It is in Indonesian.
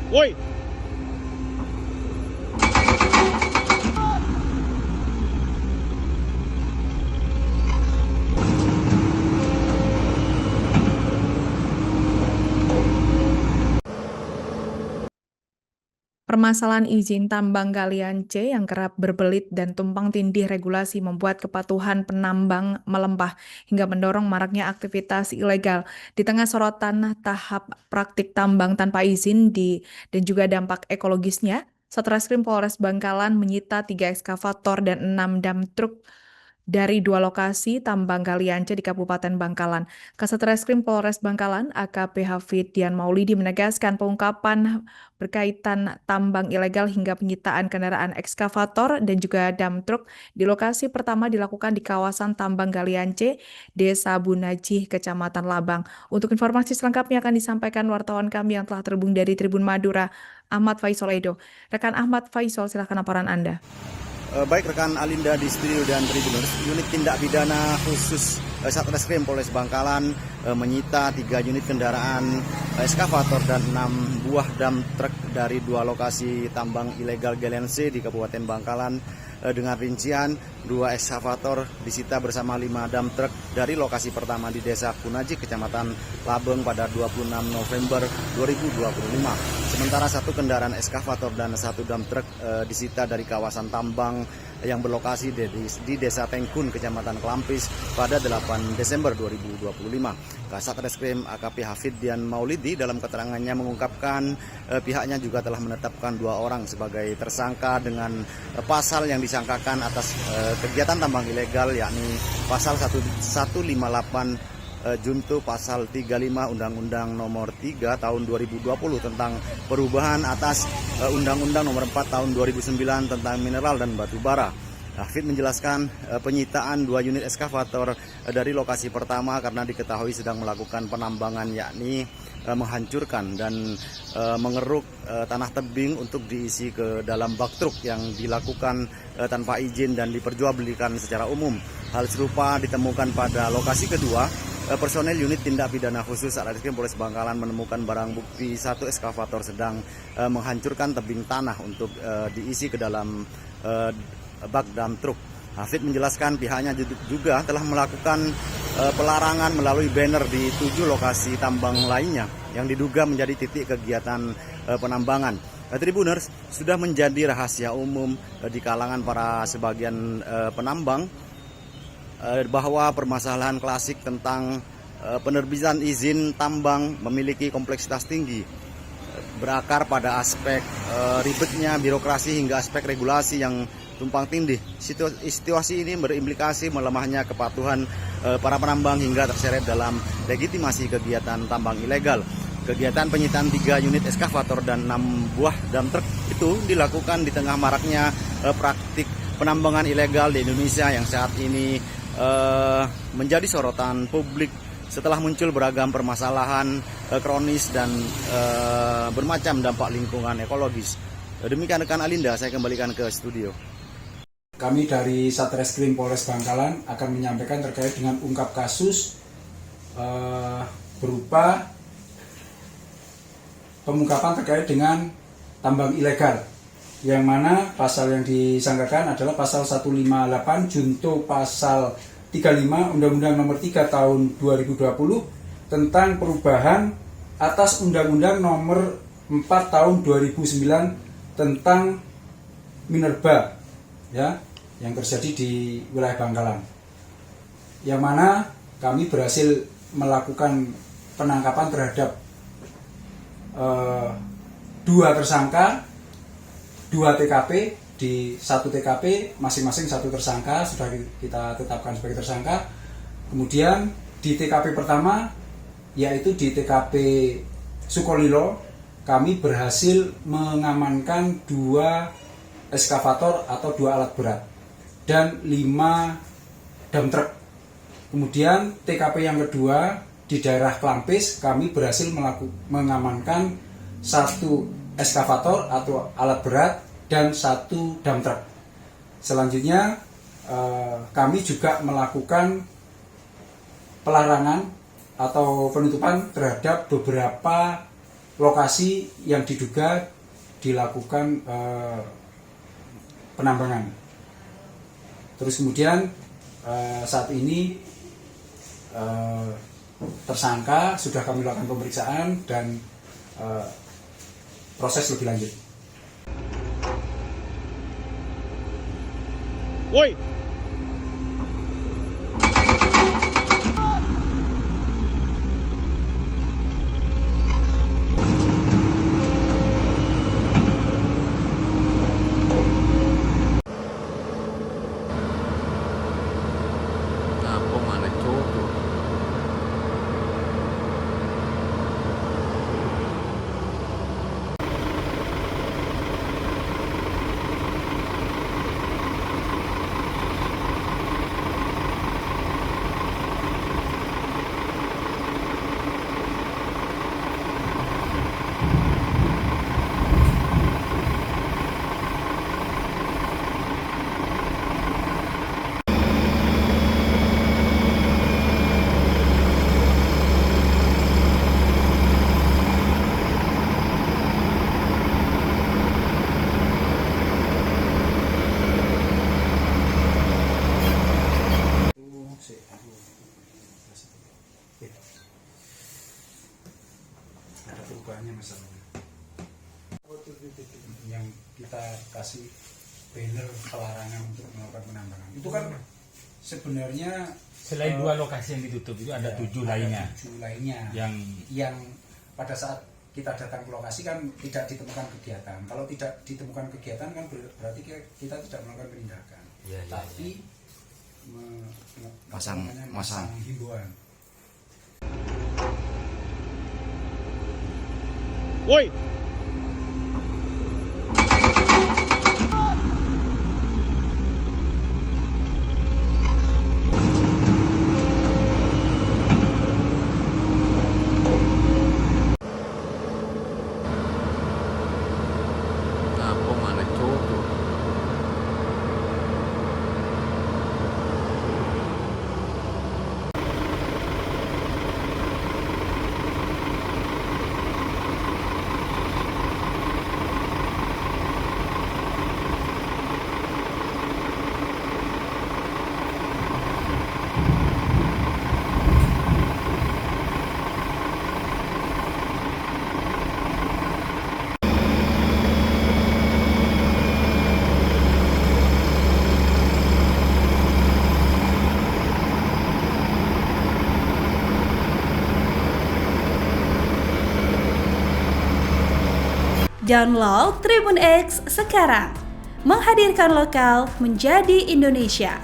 Woi. Permasalahan izin tambang galian C yang kerap berbelit dan tumpang tindih regulasi membuat kepatuhan penambang melempah hingga mendorong maraknya aktivitas ilegal. Di tengah sorotan tahap praktik tambang tanpa izin dan juga dampak ekologisnya, Satreskrim Polres Bangkalan menyita 3 ekskavator dan 6 dam truk dari 2 lokasi tambang galian C di Kabupaten Bangkalan. Kasat Reskrim Polres Bangkalan, AKP Hafid Dian Maulidi menegaskan pengungkapan berkaitan tambang ilegal hingga penyitaan kendaraan ekskavator dan juga dam truk di lokasi pertama dilakukan di kawasan tambang galian C, Desa Bunajih, Kecamatan Labang. Untuk informasi selengkapnya akan disampaikan wartawan kami yang telah terhubung dari Tribun Madura, Ahmad Faisal Edo. Rekan Ahmad Faisal, silakan laporan Anda. Baik rekan Alinda di studio dan Tribuners, unit tindak pidana khusus Satreskrim Polres Bangkalan menyita 3 unit kendaraan ekskavator dan 6 buah dam truk dari 2 lokasi tambang ilegal galian C di Kabupaten Bangkalan dengan rincian 2 ekskavator disita bersama 5 dam truk dari lokasi pertama di Desa Kunaji, Kecamatan Labeng pada 26 November 2025. Sementara 1 kendaraan ekskavator dan 1 dam truk disita dari kawasan tambang yang berlokasi di Desa Tengkun, Kecamatan Kelampis pada 8 Desember 2025. Kasat Reskrim AKP Hafid Dian Maulidi dalam keterangannya mengungkapkan pihaknya juga telah menetapkan 2 orang sebagai tersangka dengan pasal yang disangkakan atas kegiatan tambang ilegal, yakni pasal 158 junto pasal 35 Undang-Undang Nomor 3 Tahun 2020 tentang perubahan atas Undang-Undang Nomor 4 Tahun 2009 tentang mineral dan batu bara. Hafid menjelaskan penyitaan 2 unit ekskavator dari lokasi pertama karena diketahui sedang melakukan penambangan, yakni menghancurkan dan mengeruk tanah tebing untuk diisi ke dalam bak truk yang dilakukan tanpa izin dan diperjualbelikan secara umum. Hal serupa ditemukan pada lokasi kedua. Personel unit tindak pidana khusus Satreskrim Polres Bangkalan menemukan barang bukti 1 ekskavator sedang menghancurkan tebing tanah untuk diisi ke dalam bak dam truk. Hafid menjelaskan pihaknya juga telah melakukan pelarangan melalui banner di 7 lokasi tambang lainnya yang diduga menjadi titik kegiatan penambangan. Tribuners, sudah menjadi rahasia umum di kalangan para sebagian penambang bahwa permasalahan klasik tentang penerbitan izin tambang memiliki kompleksitas tinggi, berakar pada aspek ribetnya birokrasi hingga aspek regulasi yang tumpang tindih. Situasi ini berimplikasi melemahnya kepatuhan para penambang hingga terseret dalam legitimasi kegiatan tambang ilegal. Kegiatan penyitaan 3 unit ekskavator dan 6 buah dam truk itu dilakukan di tengah maraknya praktik penambangan ilegal di Indonesia yang saat ini menjadi sorotan publik setelah muncul beragam permasalahan kronis dan bermacam dampak lingkungan ekologis. Demikian rekan Alinda, saya kembalikan ke studio. Kami dari Satreskrim Polres Bangkalan akan menyampaikan terkait dengan ungkap kasus berupa pengungkapan terkait dengan tambang ilegal, yang mana pasal yang disangkakan adalah pasal 158 junto pasal 35 Undang-Undang Nomor 3 Tahun 2020 tentang perubahan atas Undang-Undang Nomor 4 Tahun 2009 tentang minerba, ya, yang terjadi di wilayah Bangkalan, yang mana kami berhasil melakukan penangkapan terhadap 2 tersangka, 2 TKP. Di 1 TKP masing-masing 1 tersangka sudah kita tetapkan sebagai tersangka. Kemudian di TKP pertama, yaitu di TKP Sukolilo, kami berhasil mengamankan 2 ekskavator atau 2 alat berat dan 5 dam truk. Kemudian TKP yang kedua di daerah Kelampis, kami berhasil mengamankan 1 ekskavator atau alat berat dan 1 dam truk. Selanjutnya kami juga melakukan pelarangan atau penutupan terhadap beberapa lokasi yang diduga dilakukan penambangan. Terus kemudian saat ini tersangka sudah kami lakukan pemeriksaan dan proses lebih lanjut. Woi. Apa mana coba? Ada perubahannya masalahnya. Yang kita kasih banner pelarangan untuk melakukan penambangan itu kan sebenarnya Selain 2 lokasi yang ditutup itu ada 7 lainnya. 7 lainnya yang pada saat kita datang ke lokasi kan tidak ditemukan kegiatan. Kalau tidak ditemukan kegiatan kan berarti kita tidak melakukan penindakan. Tapi Masang himbauan. Woi. Apa mana coba? Download Tribun X sekarang, menghadirkan lokal menjadi Indonesia.